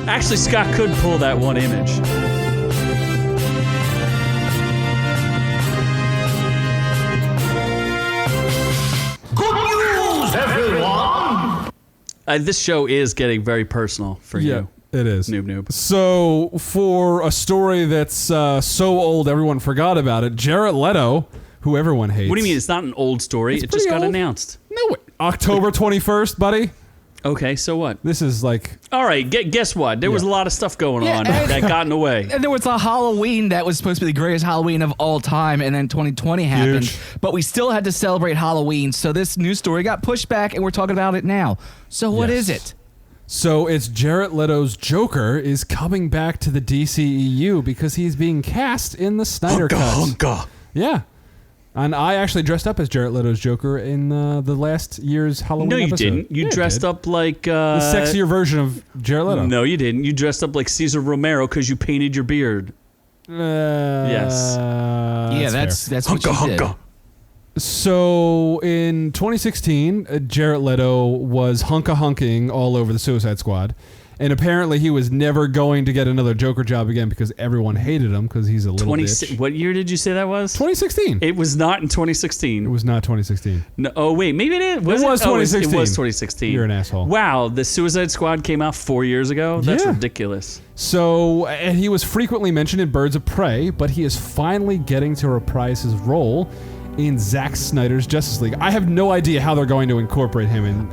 Actually, Scott could pull that one image. Good news, everyone! This show is getting very personal for you. It is. Noob. So, for a story that's so old everyone forgot about it, Jared Leto, who everyone hates. What do you mean? It's not an old story. It just got announced. No way. October 21st, buddy. Okay, so what? This is like... All right, guess what? There was a lot of stuff going on that got in the way. And there was a Halloween that was supposed to be the greatest Halloween of all time, and then 2020 happened. Huge. But we still had to celebrate Halloween, so this news story got pushed back, and we're talking about it now. So what is it? So it's Jared Leto's Joker is coming back to the DCEU because he's being cast in the Snyder Cut. Yeah. And I actually dressed up as Jared Leto's Joker in the last year's Halloween episode. No, you didn't. You dressed up like... the sexier version of Jared Leto. No, you didn't. You dressed up like Cesar Romero because you painted your beard. Yes. Yeah, that's what you did. So in 2016, Jared Leto was hunking all over the Suicide Squad. And apparently he was never going to get another Joker job again because everyone hated him because he's a little bitch. What year did you say that was? 2016. It was not in 2016. It was not 2016. No, oh, wait. Maybe it is. It was 2016. It was 2016. You're an asshole. Wow. The Suicide Squad came out 4 years ago? That's ridiculous. So, and he was frequently mentioned in Birds of Prey, but he is finally getting to reprise his role in Zack Snyder's Justice League. I have no idea how they're going to incorporate him in.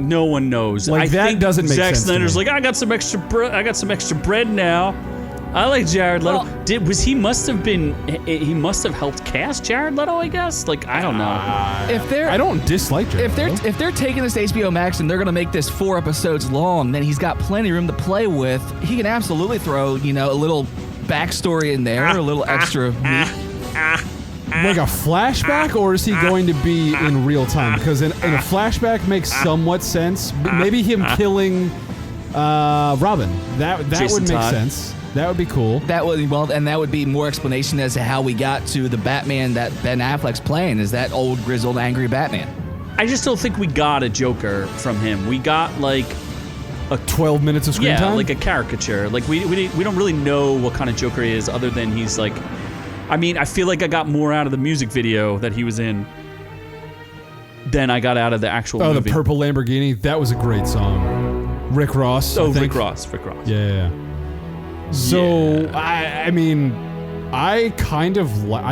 No one knows. Like, I think doesn't make Zack sense. Zack Snyder's like, I got some extra bread now. I like Jared Leto. He must have helped cast Jared Leto, I guess. Like, I don't know. I don't dislike Jared Leto. If they're taking this to HBO Max and they're going to make this 4 episodes long, then he's got plenty of room to play with. He can absolutely throw, a little backstory in there, a little extra meat. Like a flashback, or is he going to be in real time? Because in a flashback makes somewhat sense. Maybe him killing Robin. That would make sense. That would be cool. And that would be more explanation as to how we got to the Batman that Ben Affleck's playing. Is that old grizzled angry Batman? I just don't think we got a Joker from him. We got like a 12 minutes of screen time. Yeah, like a caricature. Like we don't really know what kind of Joker he is, other than he's like. I mean, I feel like I got more out of the music video that he was in than I got out of the actual movie. The Purple Lamborghini. That was a great song. Rick Ross. Rick Ross. Yeah. So, I mean, I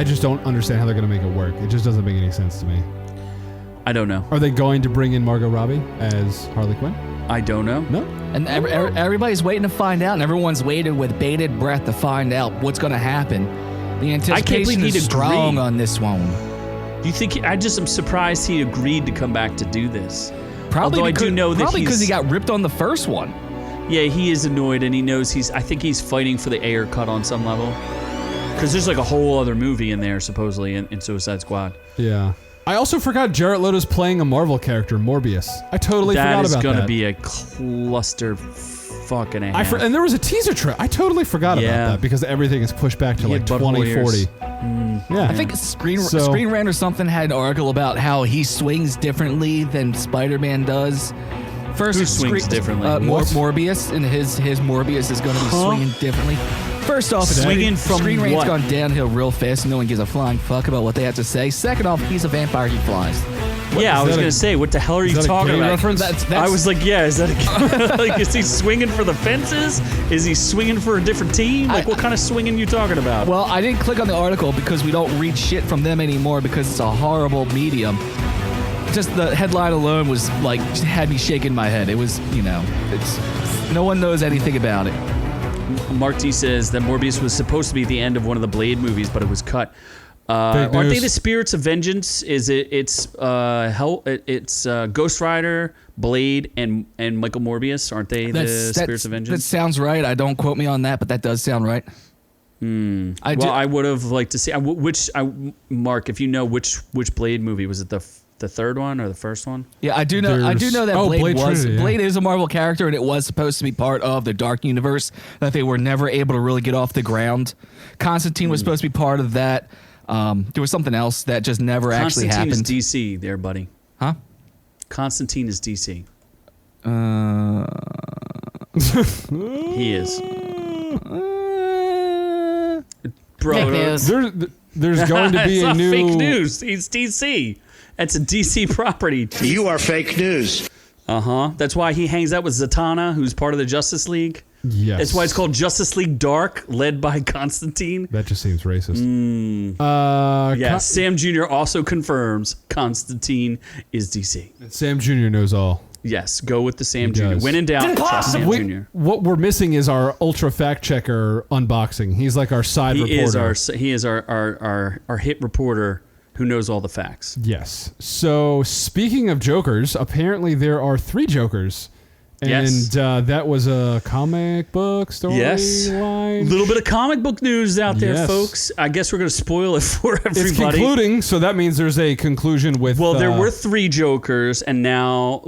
just don't understand how they're going to make it work. It just doesn't make any sense to me. I don't know. Are they going to bring in Margot Robbie as Harley Quinn? I don't know. No? And everybody's waiting to find out, and everyone's waiting with bated breath to find out what's going to happen. The anticipation is strong on this one. Do you think? I just am surprised he agreed to come back to do this. Probably Although I do know that because he got ripped on the first one. Yeah, he is annoyed, and he knows I think he's fighting for the Ayer cut on some level. Because there's like a whole other movie in there, supposedly, in Suicide Squad. Yeah. I also forgot Jared Leto's playing a Marvel character, Morbius. I totally forgot about that. That is going to be a cluster fucking ass. And there was a teaser trailer. I totally forgot about that because everything is pushed back to like 2040. Yeah. I think Screen Rant or something had an article about how he swings differently than Spider-Man does. First, who swings differently? Morbius, and his Morbius is going to be swinging differently. First off, swinging from Screen Rant's gone downhill real fast, and no one gives a flying fuck about what they have to say. Second off, he's a vampire, he flies. I was going to say, what the hell are you talking about? Reference? I was like, is that like, is he swinging for the fences? Is he swinging for a different team? Like, what kind of swinging you talking about? Well, I didn't click on the article because we don't read shit from them anymore because it's a horrible medium. Just the headline alone was like, had me shaking my head. It was, no one knows anything about it. Mark T says that Morbius was supposed to be the end of one of the Blade movies, but it was cut. Aren't they the spirits of vengeance? It's Ghost Rider, Blade, and Michael Morbius. Aren't they the spirits of vengeance? That sounds right. I don't quote me on that, but that does sound right. I would have liked to see Mark, if you know which Blade movie was it, the third one or the first one? Yeah, I do know that Blade is a Marvel character, and it was supposed to be part of the Dark Universe that they were never able to really get off the ground. Constantine was supposed to be part of that. There was something else that just never actually happened. Constantine is DC there, buddy. Huh? Constantine is DC. He is. Bro, Fake news. There's going to be it's a not new fake news. He's DC. It's a DC property. You are fake news. That's why he hangs out with Zatanna, who's part of the Justice League. Yes. That's why it's called Justice League Dark, led by Constantine. That just seems racist. Sam Jr. also confirms Constantine is DC. Sam Jr. knows all. Yes, go with the Sam He Jr. does. When in doubt, trust Sam Jr. What we're missing is our ultra fact checker unboxing. He's like our side reporter. He is our hit reporter who knows all the facts. Yes. So speaking of Jokers, apparently there are 3 Jokers. And Yes. That was a comic book story line. A little bit of comic book news out there, Yes. folks. I guess we're going to spoil it for everybody. It's concluding, so that means there's a conclusion with... Well, there were 3 Jokers, and now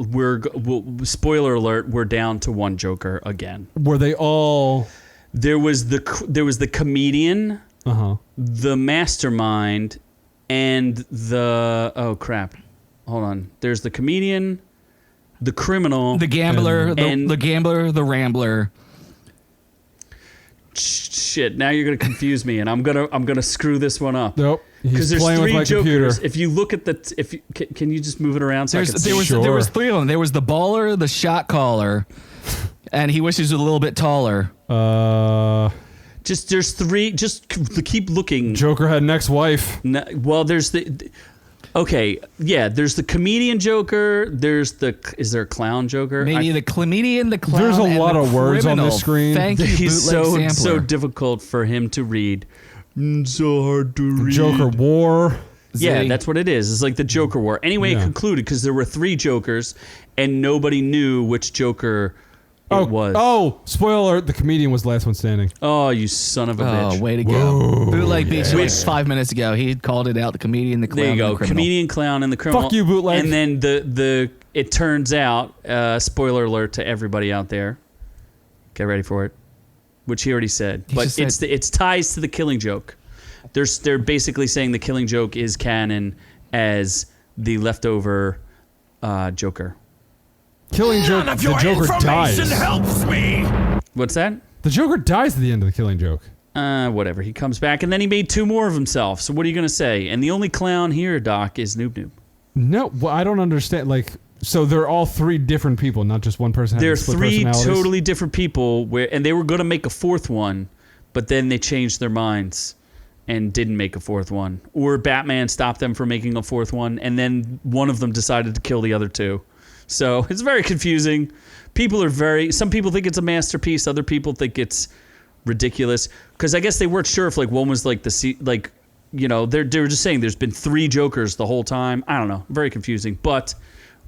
spoiler alert, we're down to 1 Joker again. Were they all... There was the comedian, the mastermind, and the... Oh, crap. Hold on. There's the comedian... The criminal, The gambler, and the gambler, the rambler. Shit! Now you're gonna confuse me, and I'm gonna screw this one up. Nope. Because there's playing 3 with my Jokers. computer. If you look at can you just move it around so I can see? There was 3 of them. There was the baller, the shot caller, and he wishes he was a little bit taller. There's 3. Just keep looking. Joker had an ex-wife. Well, there's the. Okay, yeah. There's the comedian Joker. Is there a clown Joker? Maybe the comedian, the clown. There's a and lot the of words on the criminal. screen. Thank you, He's bootleg so sampler. difficult for him to read. So hard to read. Joker War. Yeah, Zing. that's what it is. It's like the Joker War. Anyway, it concluded because there were 3 Jokers, and nobody knew which Joker it was. Oh, spoiler alert, the comedian was the last one standing. Oh, you son of a bitch. Oh, way to go. Bootleg beat you like 5 minutes ago. He called it out, the comedian, the clown, There you go. and the criminal. Comedian, clown, and the criminal. Fuck you, Bootleg. And then it turns out, spoiler alert to everybody out there. Get ready for it. Which he already said. He But just said- it's ties to the Killing Joke. They're basically saying the Killing Joke is canon as the leftover Joker. Killing Joke, the Joker dies. helps me. What's that? The Joker dies at the end of the Killing Joke. Whatever. He comes back, and then he made 2 more of himself. So what are you going to say? And the only clown here, Doc, is Noob Noob. No, well, I don't understand. Like, so they're all 3 different people, not just one person. They're having split 3 personalities? totally different people, and they were going to make a 4th one, but then they changed their minds and didn't make a 4th one. Or Batman stopped them from making a 4th one, and then one of them decided to kill the other 2. So it's very confusing. Some people think it's a masterpiece. Other people think it's ridiculous. Because I guess they weren't sure if like one was like they're just saying there's been 3 Jokers the whole time. I don't know. Very confusing. But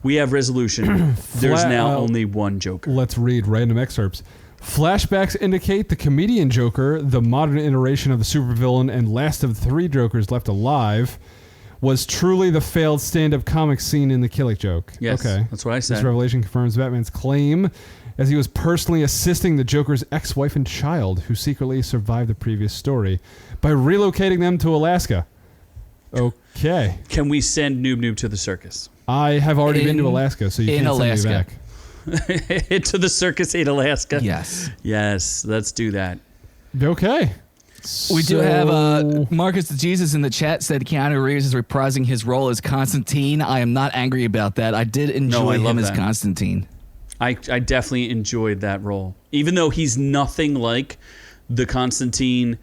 we have resolution. There's now only 1 Joker. Let's read random excerpts. Flashbacks indicate the comedian Joker, the modern iteration of the supervillain and last of 3 Jokers left alive, was truly the failed stand-up comic scene in the Killing Joke. Yes, okay. that's what I said. This revelation confirms Batman's claim as he was personally assisting the Joker's ex-wife and child, who secretly survived the previous story, by relocating them to Alaska. Okay. Can we send Noob Noob to the circus? I have already been to Alaska, so you can't send me back. To the circus in Alaska? Yes. Yes, let's do that. Okay. We do have Marcus the Jesus in the chat said Keanu Reeves is reprising his role as Constantine. I am not angry about that. I did enjoy him as Constantine. I definitely enjoyed that role, even though he's nothing like the Constantine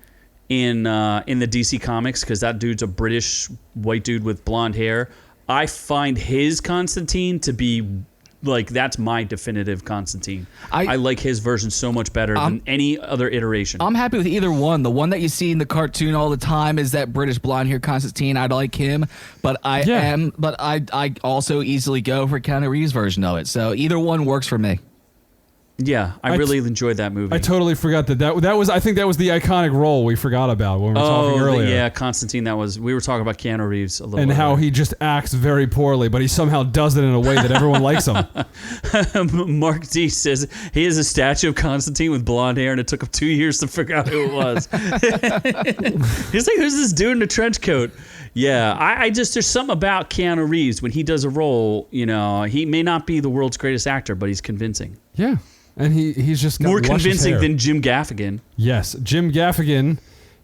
in the DC comics, because that dude's a British white dude with blonde hair. I find his Constantine to be like, that's my definitive Constantine. I like his version so much better than any other iteration. I'm happy with either one. The one that you see in the cartoon all the time is that British blonde hair Constantine. I like him, but I also easily go for Keanu Reeves' version of it. So either one works for me. Yeah, I really enjoyed that movie. I totally forgot that was. I think that was the iconic role we forgot about when we were talking earlier. Yeah, Constantine. We were talking about Keanu Reeves a little and bit. How he just acts very poorly, but he somehow does it in a way that everyone likes him. Mark D says he has a statue of Constantine with blonde hair, and it took him 2 years to figure out who it was. He's like, who's this dude in a trench coat? Yeah, I just, there's something about Keanu Reeves when he does a role. You know, he may not be the world's greatest actor, but he's convincing. Yeah. And he's just got more luscious convincing hair. than Jim Gaffigan. Yes, Jim Gaffigan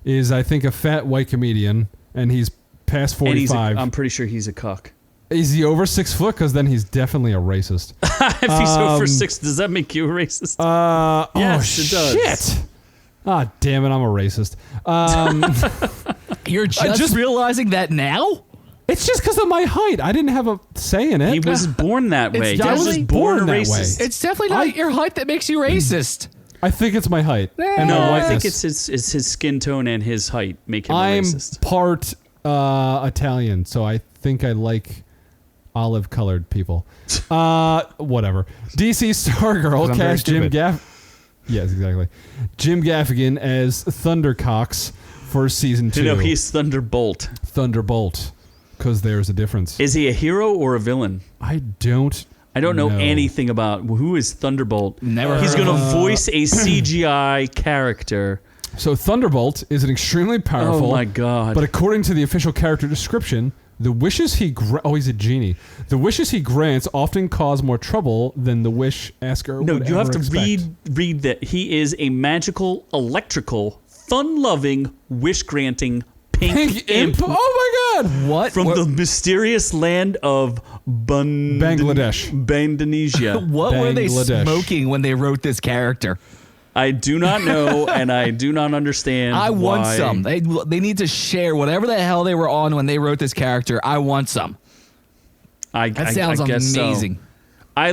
is, I think, a fat white comedian, and he's past 45. I'm pretty sure he's a cuck. Is he over 6 foot? Because then he's definitely a racist. If he's over 6, does that make you a racist? Yes, it does. Shit. Ah, damn it, I'm a racist. You're just realizing that now? It's just because of my height. I didn't have a say in it. He was born that way. I was born that racist. way. It's definitely not your height that makes you racist. I think it's my height. And No, my I whiteness. think it's his skin tone and his height make him a I'm racist. part Italian, so I think I like olive-colored people. Whatever. DC Stargirl cast Jim Yes, exactly. Jim Gaffigan as Thundercox for season 2. No, he's Thunderbolt. Thunderbolt, because there's a difference. Is he a hero or a villain? I don't know anything about who is Thunderbolt. Never He's heard going of to voice a CGI character. So Thunderbolt is an extremely powerful. Oh my god! But according to the official character description, the wishes he he's a genie. The wishes he grants often cause more trouble than the wish asker No, would you ever have to expect. read that he is a magical, electrical, fun-loving, wish-granting pink imp. Oh my god! What? From the mysterious land of Bangladesh. Bandanesia. What were they Bangladesh. smoking when they wrote this character? I do not know, and I do not understand. I want why. some. They need to share whatever the hell they were on when they wrote this character. I want some. That sounds I guess amazing. So. I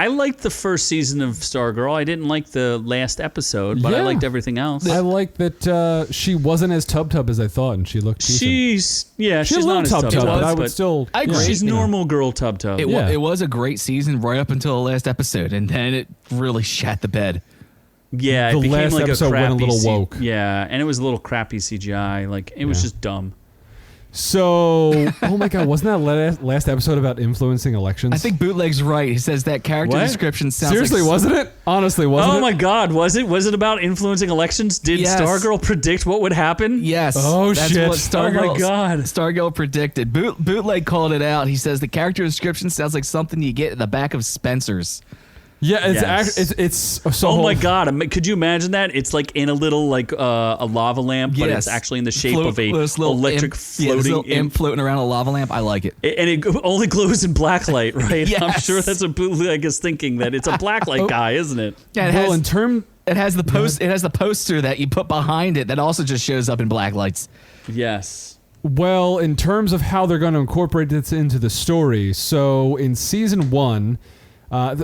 liked the first season of Stargirl. I didn't like the last episode, but I Yeah. liked everything else. I like that she wasn't as tub and she looked decent. She's She's not a as little Tub, but I would still. I agree. She's you know. normal girl Tub. It was a great season right up until the last episode, and then it really shat the bed. Yeah, The it became last like episode a crappy went a little woke. Yeah, and it was a little crappy CGI. Like it was Yeah. just dumb. So, oh my god, wasn't that last episode about influencing elections? I think Bootleg's right. He says that character What? description sounds Seriously, like wasn't it? Honestly, wasn't it? Oh my God, was it? Was it about influencing elections? Did Yes. Stargirl predict what would happen? Yes. Oh, that's shit. what Stargirl, Oh, my God. Stargirl predicted. Bootleg called it out. He says the character description sounds like something you get in the back of Spencer's. Yeah, it's Yes. it's so. Oh my God! Could you imagine that? It's like in a little like a lava lamp, but it's actually in the shape of a this little electric imp, floating this little imp imp. floating around a lava lamp. I like it. And it only glows in black light, right? I'm Yes. sure that's what Bootleg is thinking, that it's a black light guy, isn't it? Yeah, Well, in term, it has the post. It has the poster that you put behind it that also just shows up in black lights. Yes. well, in terms of how they're going to incorporate this into the story, so in season 1.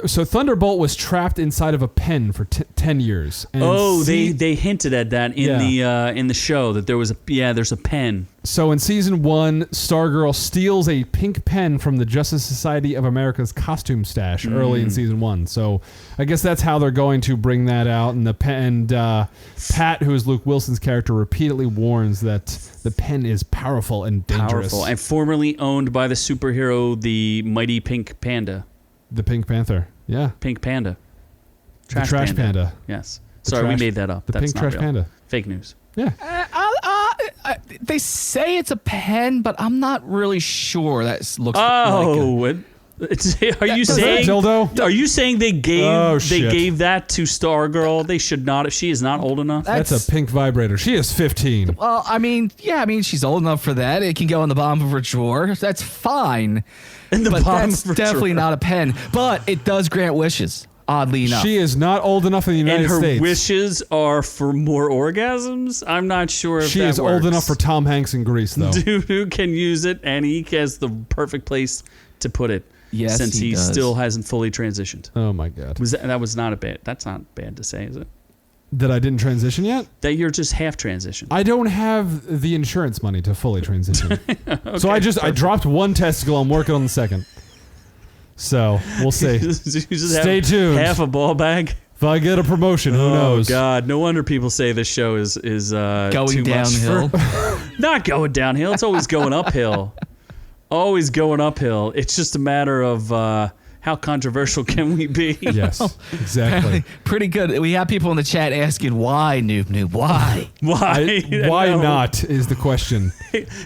So Thunderbolt was trapped inside of a pen for 10 years. And They hinted at that in the show that there's a pen. So in season 1, Stargirl steals a pink pen from the Justice Society of America's costume stash early in season 1. So I guess that's how they're going to bring that out. And Pat, who is Luke Wilson's character, repeatedly warns that the pen is powerful and dangerous. Powerful and formerly owned by the superhero, the Mighty Pink Panda. The Pink Panther. Yeah. Pink Panda. The Trash Panda. Yes. The Sorry, trash- we made that up. the That's Pink not Trash real. Panda. Fake news. Yeah. They say it's a pen, but I'm not really sure. That looks. Are you Is that saying dildo? Are you saying they Oh, shit. gave that to Stargirl? They should not. She is not old enough. That's a pink vibrator. She is 15. Well, I mean, she's old enough for that. It can go in the bottom of her drawer. That's fine. In the but bottom that's of her definitely drawer. not a pen. But it does grant wishes. Oddly enough. She is not old enough in the United And her States. wishes are for more orgasms. I'm not sure if She that is old works. enough for Tom Hanks in Grease, though. Dude who can use it, and he has the perfect place to put it. Yes, since he does. still hasn't fully transitioned. Oh my God. That was not a bad. That's not bad to say, is it? That I didn't transition yet? That you're just half transitioned. I don't have the insurance money to fully transition. So I dropped one testicle. I'm working on the second. So we'll see. You just Stay have tuned. Half a ball bag. If I get a promotion, who knows? Oh God! No wonder people say this show is going too downhill. much for. Not going downhill. It's always going uphill. Always going uphill. It's just a matter of How controversial can we be? Yes, exactly. Pretty good. We have people in the chat asking why, Noob, why? Why? Why not is the question.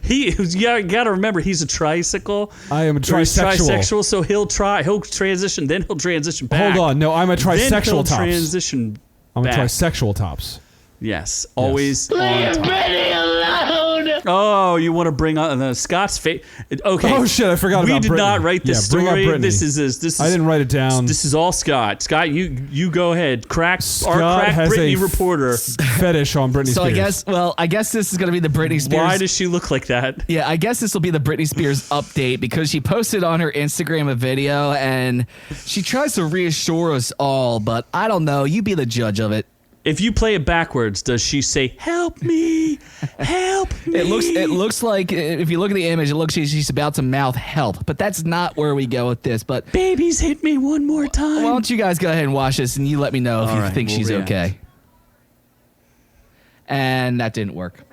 You gotta remember, he's a tricycle. I am a trisexual. So he'll transition, then he'll transition back. Hold on, no, I'm a trisexual then he'll tops. Transition. I'm back. a trisexual tops. Yes, always on Leave top. Britney alone! Oh, you want to bring on Scott's face? Okay. Oh shit, I forgot about Britney. We did not write this bring up story. Britney. This is. I didn't write it down. This is all Scott. Scott, you go ahead. Scott Our crack has Britney a reporter. Fetish on Britney Spears. I guess this is gonna be the Britney Spears. Why does she look like that? Yeah, I guess this will be the Britney Spears update because she posted on her Instagram a video and she tries to reassure us all, but I don't know. You be the judge of it. If you play it backwards, does she say, "Help me, help me"? It looks like if you look at the image, it looks like she's about to mouth help, but that's not where we go with this. But babies, hit me one more time. why don't you guys go ahead and watch this and you let me know if All you right, think we'll she's react. okay. And that didn't work.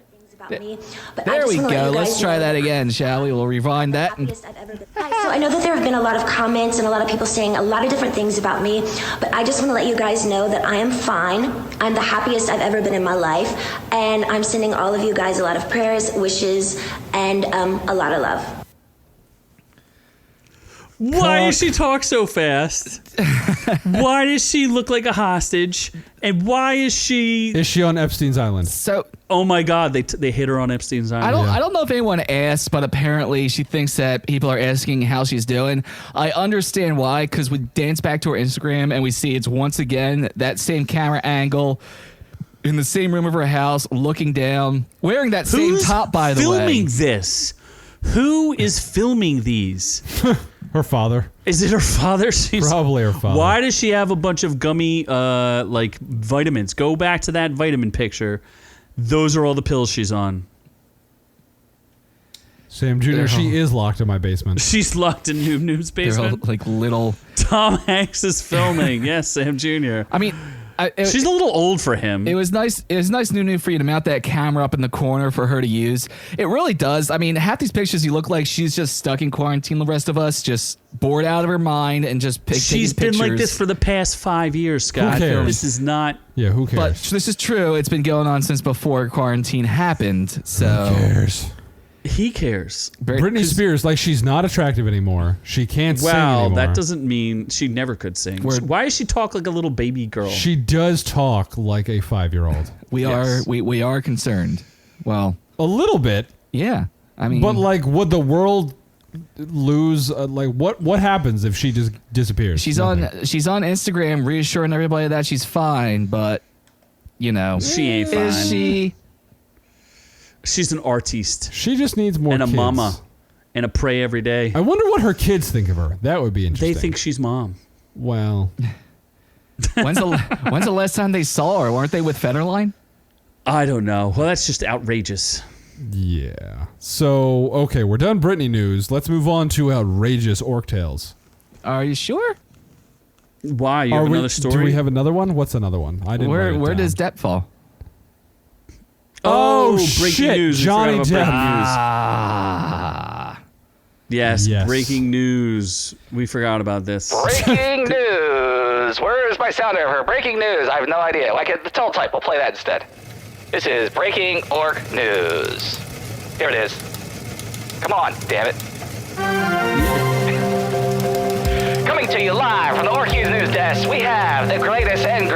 Me, but There we go. Let's try that again, shall we? We'll rewind that. And So I know that there have been a lot of comments and a lot of people saying a lot of different things about me, but I just want to let you guys know that I am fine. I'm the happiest I've ever been in my life, and I'm sending all of you guys a lot of prayers, wishes, and a lot of love. Why does she talk so fast? Why does she look like a hostage? And why is she? Is she on Epstein's Island? so Oh my God! They hit her on Epstein's Island. I don't know if anyone asked, but apparently she thinks that people are asking how she's doing. I understand why, because we dance back to her Instagram and we see it's once again that same camera angle in the same room of her house, looking down, wearing that same top. By the way, filming this? Who is filming these? Her father. Is it her father? Probably her father. Why does she have a bunch of gummy like vitamins? Go back to that vitamin picture. Those are all the pills she's on. Sam Jr., she is locked in my basement. She's locked in Noob's they're all basement. like little. Tom Hanks is filming. Yes, Sam Jr. I mean, She's a little old for him. It was nice. It was nice, Nunu, for you to mount that camera up in the corner for her to use. It really does. I mean, half these pictures, you look like she's just stuck in quarantine. The rest of us just bored out of her mind and just She's been like this for the past 5 years, Scott. Who cares? This is not. Yeah, who But cares? this is true. It's been going on since before quarantine happened. So Who cares? He cares. Britney Spears, like, she's not attractive anymore. She can't sing anymore. Wow, that doesn't mean she never could sing. Why does she talk like a little baby girl? She does talk like a 5-year-old. we are concerned. Well, A little bit, yeah. I mean, but like, would the world lose? Like, what happens if she just disappears? she's Nothing. on Instagram reassuring everybody that she's fine, but you know, She ain't fine. is she? She's an artiste She just needs more and a kids. mama and a pray every day. I wonder what her kids think of her. That would be interesting. They think she's mom. Well, When's the last time they saw her? Weren't they with Federline? I don't know. Well, that's just outrageous. yeah. So, okay, we're done Britney news. Let's move on to outrageous orc tales. Are you sure? Why? You have another story? Do we have another one? What's another one? I didn't write it Where down. does Depp fall? Oh, breaking shit, news. We Johnny forgot about Depp. breaking news. Yes, Yes. breaking news. We forgot about this. Breaking news. Where's my sound over? Breaking news. I have no idea. Like the teletype. We'll play that instead. This is breaking orc news. Here it is. Come on, damn it. Coming to you live from the OrkU news desk, we have the greatest and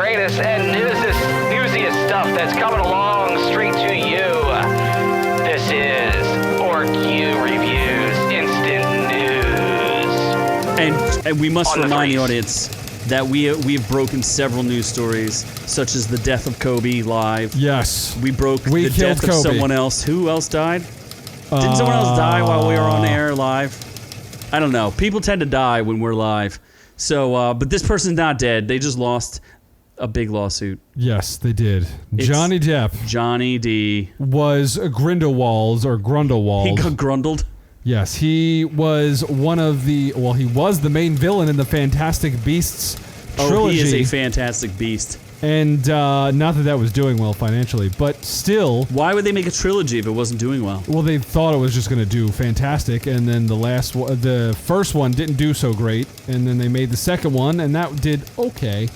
newsiest stuff that's coming along straight to you. This is OrkU Reviews Instant News. And we must On the remind the freeze. audience that we have broken several news stories, such as the death of Kobe live. Yes. We broke We the killed death of Kobe. someone else. Who else died? Didn't someone else die while we were on air live? I don't know. People tend to die when we're live. So, but this person's not dead. They just lost a big lawsuit. Yes, they did. Johnny Depp Johnny D. was Grindelwald or Grundelwald. He got grundled. Yes, he was one of the. Well, he was the main villain in the Fantastic Beasts trilogy. Oh, he is a fantastic beast. And not that was doing well financially, but still. Why would they make a trilogy if it wasn't doing well? Well, they thought it was just going to do fantastic, and then the first one didn't do so great, and then they made the second one, and that did okay.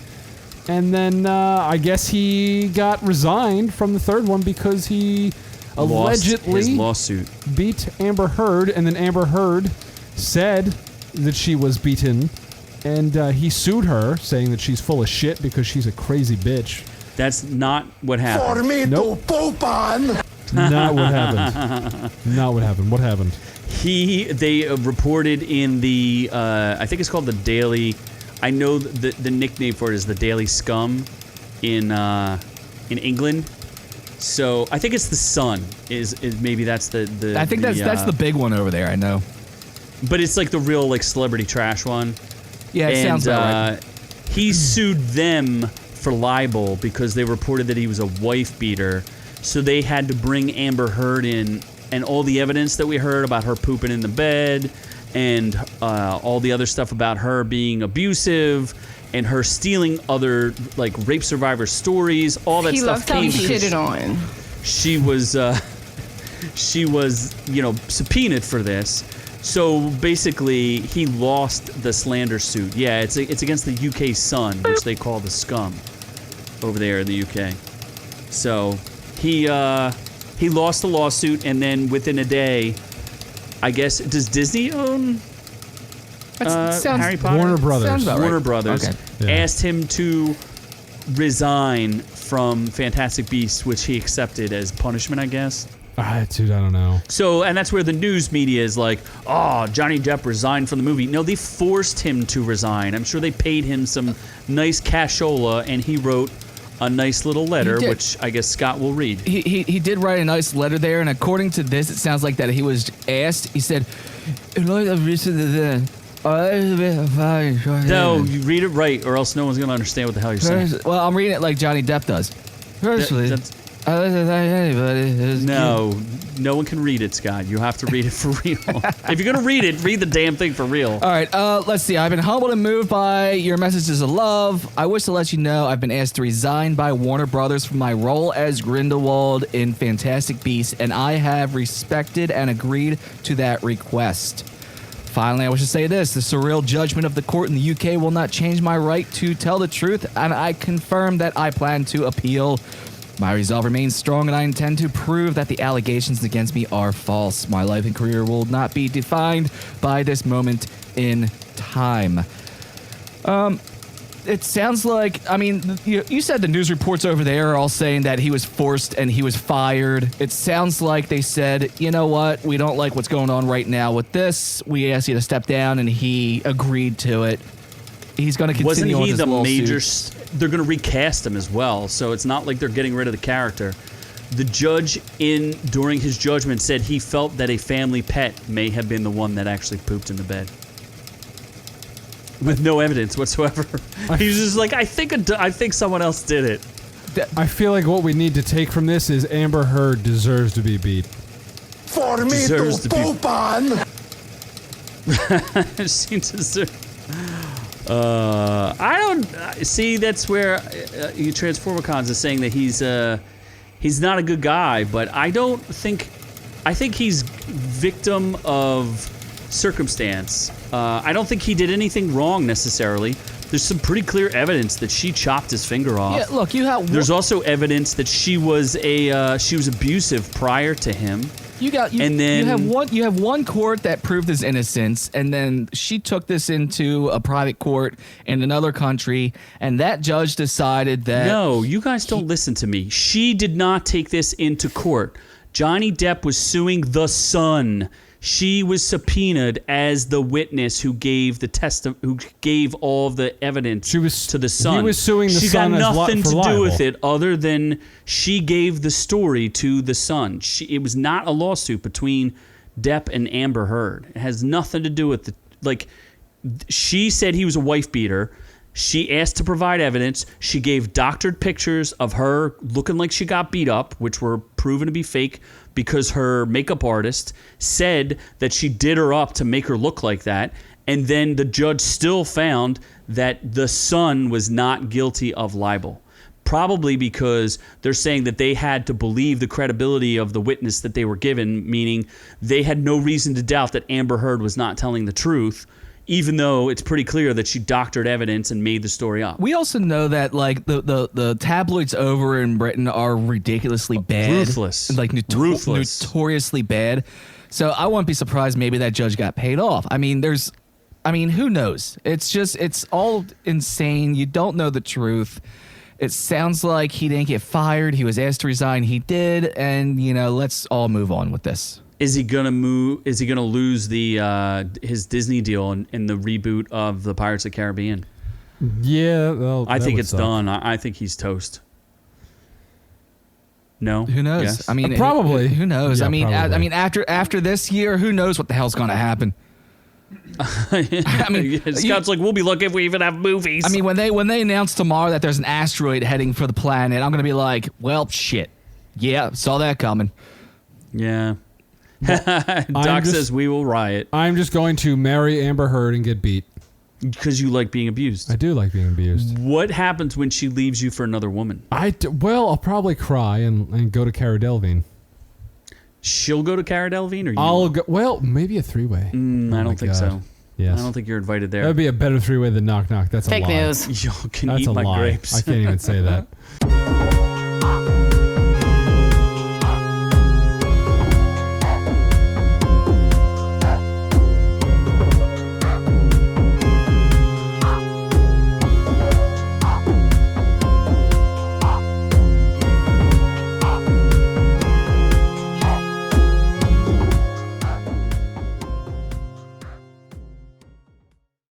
And then I guess he got resigned from the third one because he allegedly his lawsuit. Beat Amber Heard, and then Amber Heard said that she was beaten. And he sued her, saying that she's full of shit because she's a crazy bitch. That's not what happened. For me to poop on. Not what happened. Not what happened. What happened? They reported in the, I think it's called the Daily. I know the nickname for it is the Daily Scum in England. So I think it's the Sun. Is maybe that's the. I think that's the big one over there. I know. But it's like the real like celebrity trash one. Yeah, it sounds about right. He sued them for libel because they reported that he was a wife beater. So they had to bring Amber Heard in, and all the evidence that we heard about her pooping in the bed, and all the other stuff about her being abusive, and her stealing other like rape survivor stories. All that stuff came because shitted on. She was subpoenaed for this. So basically, he lost the slander suit. Yeah, it's against the UK Sun, which they call the Scum over there in the UK. So he lost the lawsuit, and then within a day, I guess, does Disney own Harry Potter? Warner Brothers. Sounds about Warner right. Brothers asked him to resign from Fantastic Beasts, which he accepted as punishment, I guess. Dude, I don't know. So, and that's where the news media is like, oh, Johnny Depp resigned from the movie. No, they forced him to resign. I'm sure they paid him some nice cashola, and he wrote a nice little letter, which I guess Scott will read. He did write a nice letter there, and according to this, it sounds like that he was asked. He said, No, you read it right, or else no one's going to understand what the hell you're saying. Well, I'm reading it like Johnny Depp does. Personally, no one can read it, Scott. You have to read it for real. If you're going to read it, read the damn thing for real. All right, let's see. I've been humbled and moved by your messages of love. I wish to let you know I've been asked to resign by Warner Brothers from my role as Grindelwald in Fantastic Beasts, and I have respected and agreed to that request. Finally, I wish to say this. The surreal judgment of the court in the UK will not change my right to tell the truth, and I confirm that I plan to appeal. My resolve remains strong, and I intend to prove that the allegations against me are false. My life and career will not be defined by this moment in time. It sounds like, I mean, you said the news reports over there are all saying that he was forced and he was fired. It sounds like they said, you know what, we don't like what's going on right now with this. We asked you to step down, and he agreed to it. He's going to continue on his lawsuit. Wasn't he the major... They're going to recast him as well, so it's not like they're getting rid of the character. The judge, during his judgment, said he felt that a family pet may have been the one that actually pooped in the bed, with no evidence whatsoever. He's just like, I think someone else did it. I feel like what we need to take from this is Amber Heard deserves to be beat. For me to poop on. She deserves. I don't see. That's where Transformicons is saying that he's not a good guy, but I don't think. I think he's victim of circumstance. I don't think he did anything wrong necessarily. There's some pretty clear evidence that she chopped his finger off. Yeah, look, There's also evidence that she was abusive prior to him. You have one court that proved his innocence, and then she took this into a private court in another country, and that judge decided that... No, you guys don't listen to me. She did not take this into court. Johnny Depp was suing the Sun. She was subpoenaed as the witness who gave who gave all the evidence to the Sun. He was suing the Sun. She got nothing to do with it other than she gave the story to the Sun. It was not a lawsuit between Depp and Amber Heard. It has nothing to do with she said he was a wife beater. She asked to provide evidence. She gave doctored pictures of her looking like she got beat up, which were proven to be fake because her makeup artist said that she did her up to make her look like that. And then the judge still found that the Sun was not guilty of libel Probably because they're saying that they had to believe the credibility of the witness that they were given, meaning they had no reason to doubt that Amber Heard was not telling the truth, even though it's pretty clear that she doctored evidence and made the story up. We also know that like the tabloids over in Britain are ridiculously bad. Ruthless. Like Ruthless. Notoriously bad. So I wouldn't be surprised maybe that judge got paid off. I mean, who knows? It's all insane. You don't know the truth. It sounds like he didn't get fired. He was asked to resign. He did. And, let's all move on with this. Is he gonna move? Is he gonna lose his Disney deal in the reboot of the Pirates of the Caribbean? Yeah, well, I think it's done. I think he's toast. No, who knows? Yes. I mean, probably. Who knows? Yeah, I mean, after this year, who knows what the hell's going to happen? Scott's like, we'll be lucky if we even have movies. I mean, when they announce tomorrow that there's an asteroid heading for the planet, I'm going to be like, well, shit. Yeah, saw that coming. Yeah. Doc says we will riot. I'm just going to marry Amber Heard and get beat. Because you like being abused. I do like being abused. What happens when she leaves you for another woman? I'll probably cry and go to Cara Delevingne. She'll go to Cara Delevingne, or you? I'll go. Well, maybe a three-way. I don't think so. Yes. I don't think you're invited there. That'd be a better three-way than knock knock. That's Fake a lie. news. Y'all can That's eat a my lie. grapes. I can't even say that.